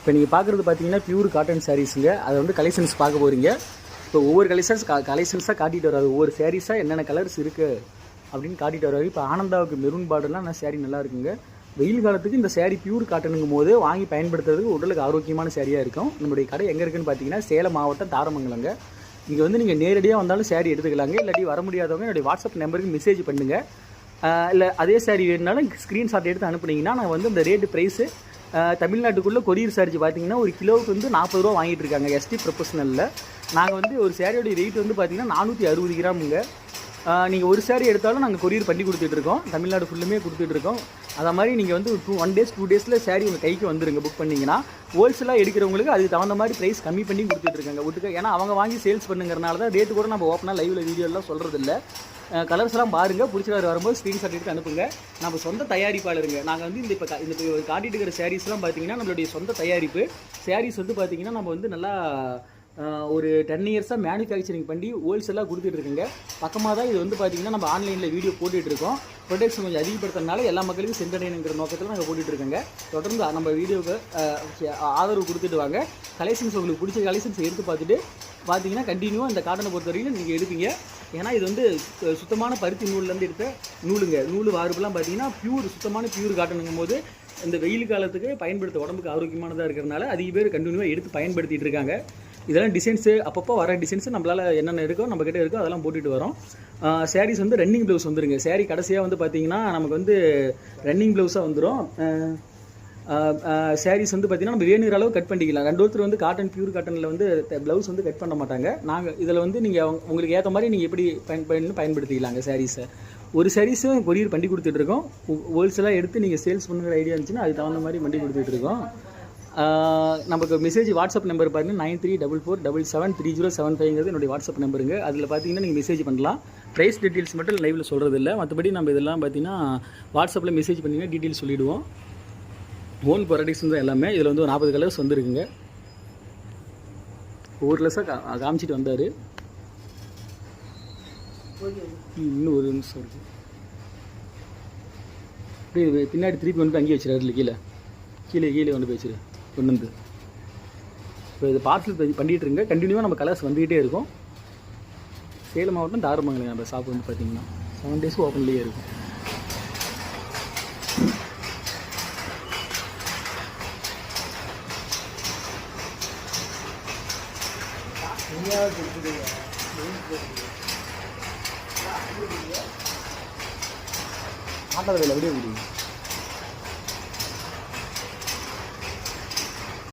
இப்போ நீங்கள் பார்க்குறது பார்த்தீங்கன்னா பியூர் காட்டன் சாரீஸுங்க. அதை வந்து கலெக்ஷன்ஸ் பார்க்க போகிறீங்க. இப்போ ஒவ்வொரு கலெக்ஷன்ஸாக காட்டிட்டு வராது. ஒவ்வொரு சாரீஸாக என்னென்ன கலர்ஸ் இருக்குது அப்படின்னு காட்டிட்டு வராது. இப்போ ஆனந்தாவுக்கு மெரூன் பார்டர்லாம் நான் சாரீ நல்லா இருக்குங்க. வெயில் காலத்துக்கு இந்த சாரீ பியூர் காட்டனுங்கும் போது வாங்கி பயன்படுத்துறதுக்கு உடலுக்கு ஆரோக்கியமான சாரியாக இருக்கும். நம்மளுடைய கடை எங்கே இருக்குன்னு பார்த்தீங்கன்னா சேலம் மாவட்டம் தாரமங்கலங்க. இங்கே வந்து நீங்கள் நேரடியாக வந்தாலும் சாரீ எடுத்துக்கலாங்க. இல்லாட்டி வர முடியாதவங்க என்னுடைய வாட்ஸ்அப் நம்பருக்கு மெசேஜ் பண்ணுங்கள். இல்லை அதே சாரீ வேணுனாலும் ஸ்க்ரீன்ஷாட் எடுத்து அனுப்புனீங்கன்னா நான் வந்து இந்த ரேட்டு ப்ரைஸு தமிழ்நாட்டுக்குள்ளே கொரியர் சார்ஜ் பார்த்தீங்கன்னா ஒரு கிலோவுக்கு வந்து 40 ரூபா வாங்கிட்டு இருக்காங்க எஸ்டி ப்ரொஃபஷனலில். நாங்கள் வந்து ஒரு சாரியோடைய வெயிட் வந்து பார்த்திங்கன்னா 460 கிராமுங்க. நீங்கள் ஒரு சாரீ எடுத்தாலும் நாங்கள் கொரியர் பண்ணி கொடுத்துட்ருக்கோம். தமிழ்நாடு ஃபுல்லுமே கொடுத்துட்ருக்கோம். அதை மாதிரி நீங்கள் வந்து 2 டேஸில் சாரீ உங்கள் கைக்கு வந்துடுங்க. புக் பண்ணிங்கன்னா ஹோல்சேலாக எடுக்கிறவங்களுக்கு அதுக்கு தகுந்த மாதிரி ப்ரைஸ் கம்மி பண்ணி கொடுத்துட்ருக்காங்க ஒட்டுக்க. ஏன்னா அவங்க வாங்கி சேல்ஸ் பண்ணுங்கிறனால தான் ரேட்டு கூட நம்ம ஓப்பனாக லைவில் வீடியோலாம் சொல்கிறதில்ல. கலர்ஸ்லாம் பாருங்கள், பிடிச்ச கலர் வரும்போது ஸ்க்ரீன்ஷாட் எடுத்து அனுப்புங்க. நம்ம சொந்த தயாரிப்பாளருங்க. நாங்கள் வந்து இந்த காட்டிட்டு இருக்கிற சாரீஸ்லாம் பார்த்தீங்கன்னா நம்மளுடைய சொந்த தயாரிப்பு. சாரீஸ் வந்து பார்த்தீங்கன்னா நம்ம வந்து நல்லா ஒரு 10 இயர்ஸாக மேனுஃபேக்சரிங் பண்ணி ஹோல்சேலாக கொடுத்துட்ருக்குங்க. பக்கமாக தான் இது வந்து பார்த்திங்கன்னா நம்ம ஆன்லைனில் வீடியோ போட்டுட்ருக்கோம். ப்ரொடக்ஷன் கொஞ்சம் அதிகப்படுத்துறதுனால எல்லா மக்களுக்கும் சென்றடையணுங்கிற நோக்கத்தில் நாங்கள் போட்டுட்ருக்கோங்க. தொடர்ந்து நம்ம வீடியோவுக்கு ஆதரவு கொடுத்துட்டு வாங்க. கலெக்ஷன்ஸ் உங்களுக்கு பிடிச்ச கலெக்ஷன்ஸ் எடுத்து பார்த்துட்டு பார்த்தீங்கன்னா கண்டினியூவாக இந்த காட்டனை பொறுத்த வரைக்கும் நீங்கள் எடுப்பீங்க. ஏன்னா இது வந்து சுத்தமான பருத்தி நூல்லேருந்து எடுத்த நூலுங்க. நூல் வார்ப்புலாம் பார்த்தீங்கன்னா சுத்தமான பியூர் காட்டனுங்கும் போது இந்த வெயில் காலத்துக்கு பயன்படுத்த உடம்புக்கு ஆரோக்கியமானதாக இருக்கிறனால அதிக பேர் கண்டினியூவாக எடுத்து பயன்படுத்திகிட்டு இருக்காங்க. இதெல்லாம் டிசைன்ஸு அப்பப்போ வர டிசைன்ஸு நம்மளால் என்னென்ன இருக்கோ நம்மக்கிட்ட இருக்கோ அதெல்லாம் போட்டுட்டு வரோம். சாரீஸ் வந்து ரன்னிங் ப்ளவுஸ் வந்துருங்க. சாரீ கடைசியாக வந்து பார்த்திங்கன்னா நமக்கு வந்து ரன்னிங் ப்ளவுஸாக வந்துடும். சாரீஸ் வந்து பார்த்திங்கன்னா நம்ம வேணுங்கிற அளவு கட் பண்ணிக்கலாம். ஒருத்தர் வந்து காட்டன் பியூர் காட்டனில் வந்து ப்ளவுஸ் வந்து கட் பண்ண மாட்டாங்க. நாங்கள் இதில் வந்து நீங்கள் உங்களுக்கு ஏற்ற மாதிரி நீங்கள் எப்படி பயன்படுத்திக்கலாங்க சாரீஸை. ஒரு சாரீஸும் கொரியர் பண்ணி கொடுத்துட்ருக்கோம். ஹோல்சேலாக எடுத்து நீங்கள் சேல்ஸ் பண்ணுற ஐடியா இருந்துச்சுன்னா அதுக்கு தகுந்த மாதிரி பண்ணி கொடுத்துட்ருக்கோம். நமக்கு மெசேஜ் வாட்ஸ்அப் நம்பர் பார்த்தீங்கன்னா 9344773075 என்னுடைய வாட்ஸ்அப் நம்பருங்க. அதில் பார்த்தீங்கன்னா நீங்கள் மெசேஜ் பண்ணலாம். ப்ரைஸ் டீட்டெயில்ஸ் மட்டும் லைவில் சொல்கிறது இல்லை. மற்றபடி நம்ம இதெல்லாம் பார்த்தீங்கன்னா வாட்ஸ்அப்பில் மெசேஜ் பண்ணிங்கன்னா டீட்டெயில்ஸ் சொல்லிவிடுவோம். ஓன் ப்ராடக்ட்ஸ் தான் எல்லாமே. இதில் வந்து 40 கலர்ஸ் வந்துருக்குங்க. ஒவ்வொரு கிளாஸாக காமிச்சிட்டு வந்தார். இன்னும் ஒரு நிமிஷம் இருக்குது. அப்படியே பின்னாடி திருப்பி வந்து அங்கேயே வச்சுருக்காரு. கீழே கொண்டு போய் வச்சுரு கொண்டு வந்து. இப்போ இது பார்சல் பண்ணிகிட்டு இருங்க. கண்டினியூவாக நம்ம கலர்ஸ் வந்துக்கிட்டே இருக்கும். சேலம் மாவட்டம் தாரமங்கலம் நம்ம ஷாப் வந்து பார்த்திங்கன்னா 7 days ஓப்பன்லேயே இருக்கும். ஆட்டோவில் எப்படியே முடியும்.